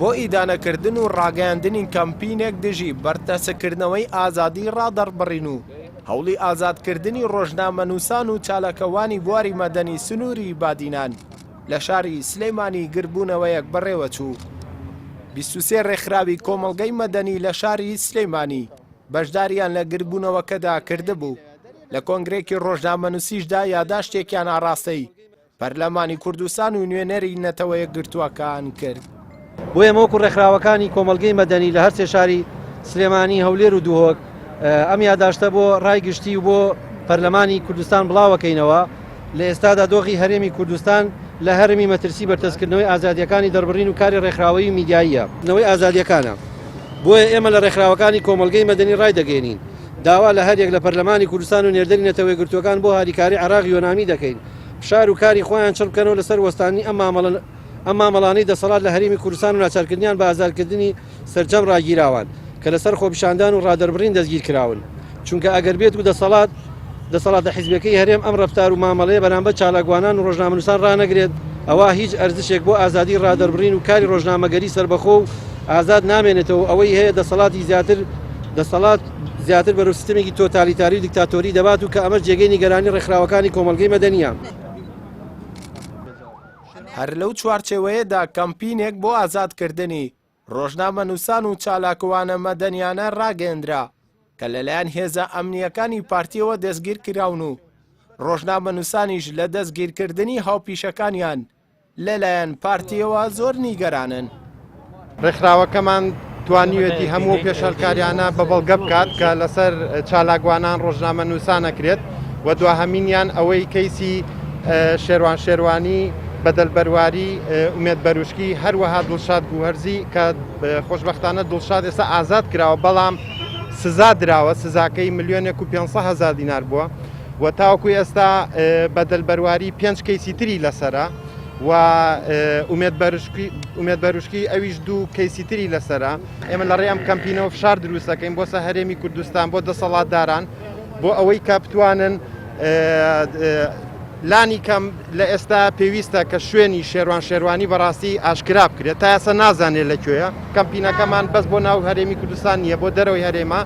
بۆ ئیدانەکردن و ڕاگەیاندنی کەمپینێک دژی بەرتەسەکردنەوەی ئازادی ڕادەربڕین و هەوڵی ئازادکردنی ڕۆژنامەنووسان و چالاکەوانی بواری مەدەنی سنووری بادینان لە شاری سلەیمانی گربوونەوەیەک بەڕێوە چوو. 23 ڕێکخراوی کۆمەڵگەی مەدەنی لە شاری سلەیمانی بەشداریان لە گربوونەوەکەدا کردبوو. لە کۆنگرێکی ڕۆژنامەنووسیشدا یاداشتێکیان ئاڕاستەی پەرلەمانی کوردستان و نوێنەری نەتەوە یەکگرتووەکان کرد. بۆ ئێمە وەکو ڕێکخراوەکانی کۆمەڵگەی مەدەنی لە هەر سێ شاری سلێمانی، هەولێر و دووهۆک ئەم یاداشتە بۆ ڕایگشتی و بۆ پەرلەمانی کوردستان بڵاوەکەینەوە. لە ئێستادا دۆخی هەرێمی کوردستان لە هەرمی مەترسی بەرتەسکردنەوەی ئازادیەکانی دەربڕین و کاری ڕێکخراوەی و میدیاییە نەوەی ئازادیەکانە. بۆیە ئێمە لە ڕێکخراوەکانی کۆمەڵگەی مەدەنی ڕای دەگەێنین داوا لە هەر یەک لە پەرلەمانی کوردستان و نێردەری نەتەوەی گرتوەکان بۆ هاریکاری عێراق یۆنامی دەکەین، فشار و کاری خۆیان چڕ بکەنەوە لەسەر وەستانی ئەم مامەڵانەی دەسەڵات لە هەرێمی کوردستان و ناچارکردنیان بە ئازادکردنی سەرجەم ڕاگیراوان کە لەسەر خۆپیشاندان و ڕادەربڕین دەستگیر کراون. چونکە ئەگەر بێت و دەسەڵاتە حیزبەکەی هەرێم ئەم ڕەفتار و مامەڵەیە بەرامبەر چالاکوانان و ڕۆژنامەنووسان ڕانەگرێت، ئەوە هیچ ئەرزشێک بۆ ئازادی ڕادەربڕین و کاری ڕۆژنامەگەری سربەخۆ و ئازاد نامێنێتەوە. ئەوەی هەیە دەسەڵات زیاتر بەرەو سیستەمێکی تۆتالیتاری و دیکتاتۆری دەبات و کە ئەمە جێگەی نیگەرانی ڕێکخراوەکانی کۆمەڵگەی مەدەنیە. هەر لەو چوارچێوەیەدا کەمپینێک بۆ ئازادکردنی ڕۆژنامەنووسان و چالاکوانە مەدەنیانە ڕاگەیەندرا کە لەلایەن هێزە ئەمنیەکانی پارتیەوە دەستگیر کراون و ڕۆژنامەنووسانیش لە دەستگیرکردنی هاوپیشەکانیان لەلایەن پارتیەوە زۆر نیگەرانن. ڕێکخراوەکەمان توانیوێتی هەموو پێشەلکاریانە بەبەڵگە بکات کە لەسەر چالاکوانان ڕۆژنامەنووسان ئەکرێت و دواهەمینیان ئەوەی کەیسی شێروانی بەدەلبەرواری ئومێد بەروشکی هەروەها دڵشاد گوهەرزی کە خۆشبەختانە دڵشاد ئێستا ئازاد کراوە بەڵام سزا دراوە، سزاکەی 1,500,000 دینار بووە و تاوەکو ئێستا بەدەلبەرواری 5 کەیسی تری لەسەرە و ئومێد بەروشکی ئەویش 2 کەیسی تری لەسەرە. ئێمە لە ڕێ ئەم کەمپینەوە فشار دروستەکەین بۆ سەر هەرێمی کوردستان بۆ دەسەڵاتداران بۆ ئەوەی کە بتوانن لانی کەم لە ئێستا پێویستە کە شوێنی شێروانی بەڕاستی ئاشکرا بکرێت تا ئێستا نازانێت لەکوێیە. کەمپینەکەمان بەس بۆ ناو هەرێمی کوردستان نییە، بۆ دەرەوەی هەرێمە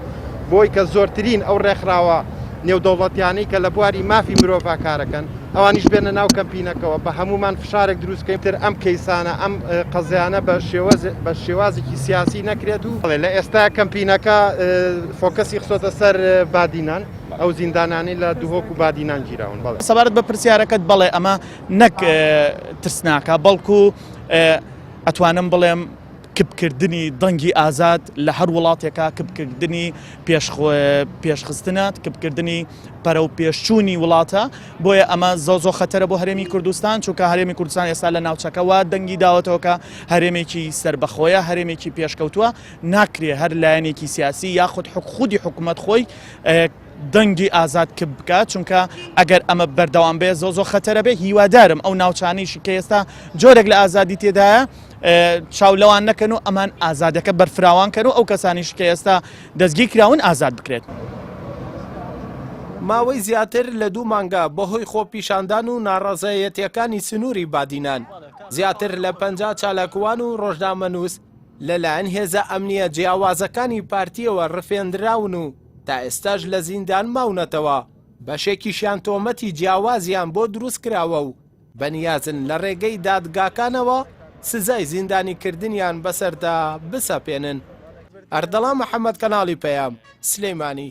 بۆی کە زۆرترین ئەو ڕێکخراوە نێودەوڵەتیانەی کە لە بواری مافی مرۆڤ کارەکەن ئەوانیش بێنە ناو کەمپینەکەەوە بە هەمومان فشارێک دروستکەین تر ئەم کەیسانە ئەم قەزیانە بە شێوازێکی سیاسی نەکرێت و لە ئێستا کەمپینەکە فۆکەسی خسۆتە سەر بادینان ئەو زیندانانی لە دووهۆک و بادینان گیراون. سەبارەت بە پرسیارەکەت بەڵێ ئەمە نەک ترسناکە بەڵکو ئەتوانم بڵێم کبکردنی دەنگی ئازاد لە هەر وڵاتێکە کبکردنی پێشخستنە کبکردنی پەرە و پێشچوونی وڵاتە. بۆیە ئەمە زۆ خەتەرە بۆ هەرێمی کوردستان، چونکە هەرێمی کوردستان ئێستا لە ناوچەکەەوە دەنگی داوەتەوەکە هەرێمێکی سربەخۆیە، هەرێمێکی پێشکەوتووە، ناکرێ هەر لایەنێکی سیاسی یاخود خودی حکوومەت خۆی دەنگی ئازاد کب بکات، چونکە ئەگەر ئەمە بەردەوام بێ زۆ خەتەرە بێ. هیوادارم ئەو ناوچانیشی کە ئێستا جۆرێک لە ئازادی تێدایە چاولەوان نەکەن و ئەمان ئازادەکە بەرفراوان کەن و ئەو کەسانیش کە ئێستا دەستگیر کراون ئازاد بکرێت. ماوەی زیاتر لە 2 مانگە بەهۆی خۆپیشاندان و ناڕەزایەتیەکانی سنووری بادینان زیاتر لە 50 چالاکوان و ڕۆژنامەنووس لەلایەن هێزە ئەمنیە جیاوازەکانی پارتیەوە ڕفێندراون و تا ئێستاش لە زیندان ماونەتەوە. بەشێکیشیان تۆمەتی جیاوازیان بۆ دروست کراوە و بەنیازن لە ڕێگەی دادگاکانەوە سزای زیندانیکردنیان بەسەردا بسەپێنن. ئەردەڵا محەممەد، کەناڵی پەیام، سلەیمانی.